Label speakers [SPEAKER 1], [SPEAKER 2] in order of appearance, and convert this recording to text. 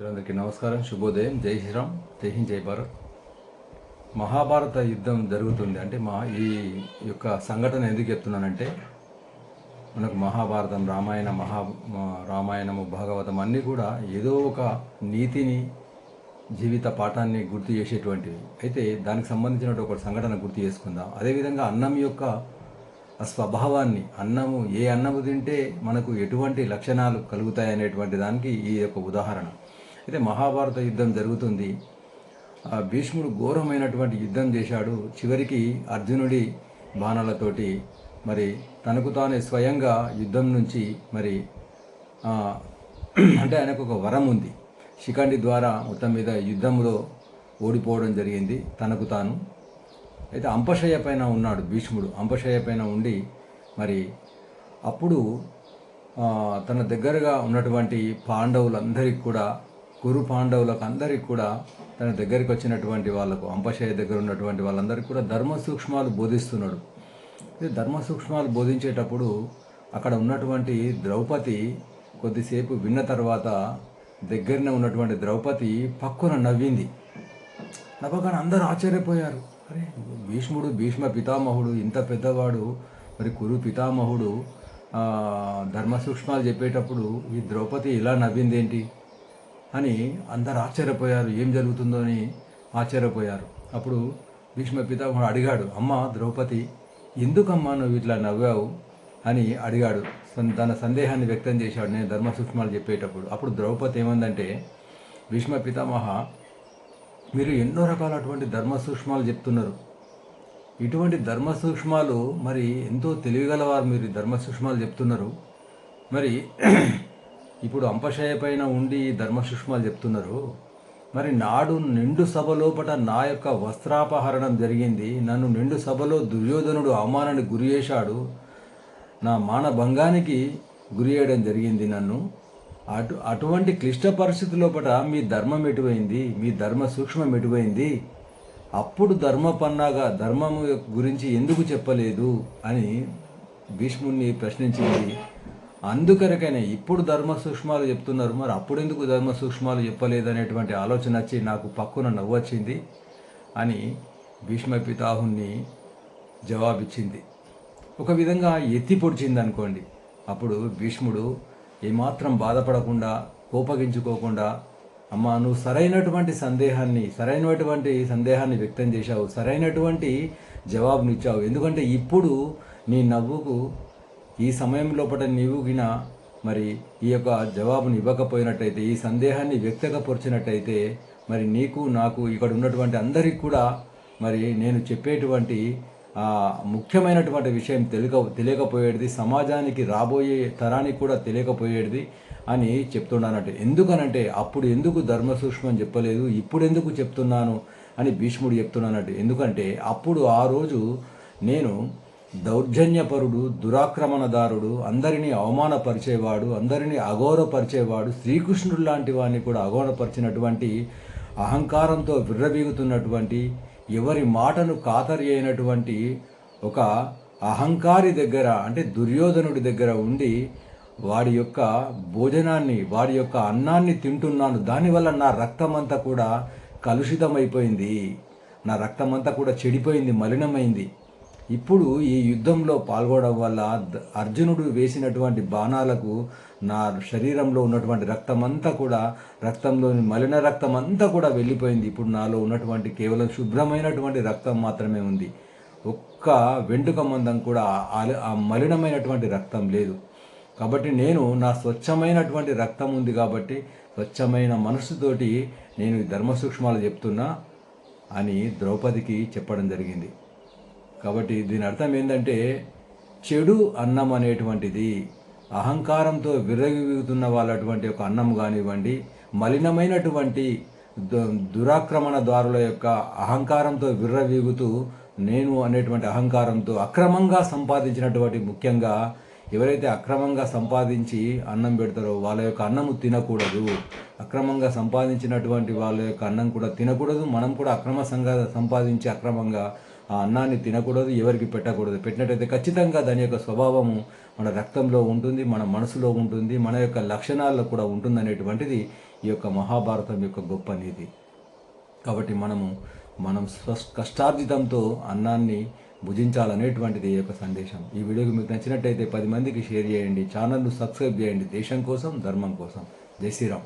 [SPEAKER 1] అందరికీ నమస్కారం, శుభోదయం, జై శ్రీరామ్, జై హింద్, జై భారత్. మహాభారత యుద్ధం జరుగుతుంది అంటే ఈ యొక్క సంఘటన ఎందుకు చెప్తున్నానంటే, మనకు మహాభారతం, రామాయణము, భాగవతం అన్నీ కూడా ఏదో ఒక నీతిని, జీవిత పాఠాన్ని గుర్తు చేసేటువంటివి. అయితే దానికి సంబంధించిన ఒక సంఘటన గుర్తు చేసుకుందాం. అదేవిధంగా అన్నం యొక్క స్వభావాన్ని, ఏ అన్నము తింటే మనకు ఎటువంటి లక్షణాలు కలుగుతాయి అనేటువంటి దానికి ఈ యొక్క ఉదాహరణ. అయితే మహాభారత యుద్ధం జరుగుతుంది. భీష్ముడు ఘోరమైనటువంటి యుద్ధం చేశాడు. చివరికి అర్జునుడి బాణాలతోటి మరి తనకు తానే స్వయంగా యుద్ధం నుంచి అంటే ఆయనకు ఒక వరం ఉంది. శిఖండి ద్వారా మొత్తం మీద యుద్ధంలో ఓడిపోవడం జరిగింది తనకు తాను. అయితే అంపశయ్య పైన ఉన్నాడు భీష్ముడు. అంపశయ్య పైన ఉండి మరి అప్పుడు తన దగ్గరగా ఉన్నటువంటి పాండవులందరికీ కూడా, కురు పాండవులకు అందరికీ కూడా, తన దగ్గరికి వచ్చినటువంటి వాళ్ళకు, అంపశయ్య దగ్గర ఉన్నటువంటి వాళ్ళందరికీ కూడా ధర్మ సూక్ష్మాలు బోధిస్తున్నాడు. ధర్మ సూక్ష్మాలు బోధించేటప్పుడు అక్కడ ఉన్నటువంటి ద్రౌపది కొద్దిసేపు విన్న తర్వాత దగ్గరనే ఉన్నటువంటి ద్రౌపది పక్కున నవ్వింది. నవ్వగానే అందరూ ఆశ్చర్యపోయారు. అరే, భీష్మ పితామహుడు, ఇంత పెద్దవాడు, మరి కురు పితామహుడు ధర్మ సూక్ష్మాలు చెప్పేటప్పుడు ఈ ద్రౌపది ఇలా నవ్విందేంటి అని అందరు ఆశ్చర్యపోయారు. ఏం జరుగుతుందో అని ఆశ్చర్యపోయారు. అప్పుడు భీష్మ పితామహుడు అడిగాడు, అమ్మ ద్రౌపది, ఎందుకమ్మా నువ్వు ఇట్లా నవ్వావు అని అడిగాడు. తన సందేహాన్ని వ్యక్తం చేశాడు నేను ధర్మ సూక్ష్మాలు చెప్పేటప్పుడు. అప్పుడు ద్రౌపది ఏమందంటే, భీష్మ పితామహ, మీరు ఎన్నో రకాలటువంటి ధర్మ సూక్ష్మాలు చెప్తున్నారు. ఇటువంటి ధర్మ సూక్ష్మాలు మరి ఎంతో తెలివిగలవారు, మీరు ధర్మ సూక్ష్మాలు చెప్తున్నారు. మరి ఇప్పుడు అంపశయ పైన ఉండి ధర్మ సూక్ష్మాలు చెప్తున్నారు. మరి నాడు నిండు సభ లోపట నా యొక్క వస్త్రాపహరణం జరిగింది. నన్ను నిండు సభలో దుర్యోధనుడు అవమానానికి గురి చేశాడు. నా మానభంగానికి గురి చేయడం జరిగింది నన్ను. అటువంటి క్లిష్ట పరిస్థితి లోపల మీ ధర్మం ఎటువైంది, మీ ధర్మ సూక్ష్మం ఎటువైంది, అప్పుడు ధర్మము గురించి ఎందుకు చెప్పలేదు అని భీష్ముడిని ప్రశ్నించింది. అందుకరకైనా ఇప్పుడు ధర్మ సూక్ష్మాలు చెప్తున్నారు, మరి అప్పుడు ఎందుకు ధర్మ సూక్ష్మాలు చెప్పలేదు అనేటువంటి ఆలోచన వచ్చి నాకు పక్కున నవ్వొచ్చింది అని భీష్మ పితాహుని జవాబిచ్చింది. ఒక విధంగా ఎత్తి పొడిచింది అనుకోండి. అప్పుడు భీష్ముడు ఏమాత్రం బాధపడకుండా, కోపగించుకోకుండా, అమ్మ నువ్వు సరైనటువంటి సందేహాన్ని వ్యక్తం చేశావు, సరైనటువంటి జవాబునిచ్చావు. ఎందుకంటే ఇప్పుడు నీ నవ్వుకు ఈ సమయం లోపల నీవుగిన మరి ఈ యొక్క జవాబుని ఇవ్వకపోయినట్టయితే, ఈ సందేహాన్ని వ్యక్తపరిచినట్టయితే, మరి నీకు, నాకు, ఇక్కడ ఉన్నటువంటి అందరికీ కూడా మరి నేను చెప్పేటువంటి ముఖ్యమైనటువంటి విషయం తెలియకపోయేది, సమాజానికి రాబోయే తరానికి కూడా తెలియకపోయేది అని చెప్తున్నానంటే. ఎందుకనంటే అప్పుడు ఎందుకు ధర్మ సూక్ష్మం చెప్పలేదు, ఇప్పుడు ఎందుకు చెప్తున్నాను అని భీష్ముడు చెప్తున్నానంటే, ఎందుకంటే అప్పుడు ఆ రోజు నేను దౌర్జన్యపరుడు, దురాక్రమణదారుడు, అందరినీ అవమానపరిచేవాడు, అందరినీ అగౌరవపరిచేవాడు, శ్రీకృష్ణుడు లాంటి వాడిని కూడా అగౌరవపరిచినటువంటి, అహంకారంతో విర్రవీగుతున్నటువంటి, ఎవరి మాటను ఖాతరు అయినటువంటి ఒక అహంకారి దగ్గర, అంటే దుర్యోధనుడి దగ్గర ఉండి వాడి యొక్క భోజనాన్ని, వాడి యొక్క అన్నాన్ని తింటున్నాను. దానివల్ల నా రక్తమంతా కూడా కలుషితమైపోయింది, నా రక్తమంతా కూడా చెడిపోయింది, మలినమైంది. ఇప్పుడు ఈ యుద్ధంలో పాల్గొనడం వల్ల అర్జునుడు వేసినటువంటి బాణాలకు నా శరీరంలో ఉన్నటువంటి రక్తమంతా కూడా, రక్తంలోని మలిన రక్తం అంతా కూడా వెళ్ళిపోయింది. ఇప్పుడు నాలో ఉన్నటువంటి కేవలం శుభ్రమైనటువంటి రక్తం మాత్రమే ఉంది. ఒక్క వెంట్రుక మందం కూడా ఆ మలినమైనటువంటి రక్తం లేదు. కాబట్టి నేను, నా స్వచ్ఛమైనటువంటి రక్తం ఉంది కాబట్టి స్వచ్ఛమైన మనసుతోటి నేను ఈ ధర్మ సూక్ష్మాలు చెప్తున్నా అని ద్రౌపదికి చెప్పడం జరిగింది. కాబట్టి దీని అర్థం ఏంటంటే, చెడు అన్నం అనేటువంటిది, అహంకారంతో విర్రవీగుతున్న వాళ్ళటువంటి ఒక అన్నం కానివ్వండి, మలినమైనటువంటి దురాక్రమణదారుల యొక్క అహంకారంతో విర్రవీగుతూ నేను అనేటువంటి అహంకారంతో అక్రమంగా సంపాదించినటువంటి, ముఖ్యంగా ఎవరైతే అక్రమంగా సంపాదించి అన్నం పెడతారో వాళ్ళ యొక్క అన్నము తినకూడదు. అక్రమంగా సంపాదించినటువంటి వాళ్ళ యొక్క అన్నం కూడా తినకూడదు. మనం కూడా సంపాదించి అక్రమంగా ఆ అన్నాన్ని తినకూడదు, ఎవరికి పెట్టకూడదు. పెట్టినట్టయితే ఖచ్చితంగా దాని యొక్క స్వభావము మన రక్తంలో ఉంటుంది, మన మనసులో ఉంటుంది, మన యొక్క లక్షణాల్లో కూడా ఉంటుంది అనేటువంటిది ఈ యొక్క మహాభారతం యొక్క గొప్ప నీతి. కాబట్టి మనం కష్టార్జితంతో అన్నాన్ని భుజించాలనేటువంటిది ఈ యొక్క సందేశం. ఈ వీడియోకి మీకు నచ్చినట్టయితే 10 మందికి షేర్ చేయండి, ఛానల్ను సబ్స్క్రైబ్ చేయండి. దేశం కోసం, ధర్మం కోసం. జై శ్రీరామ్.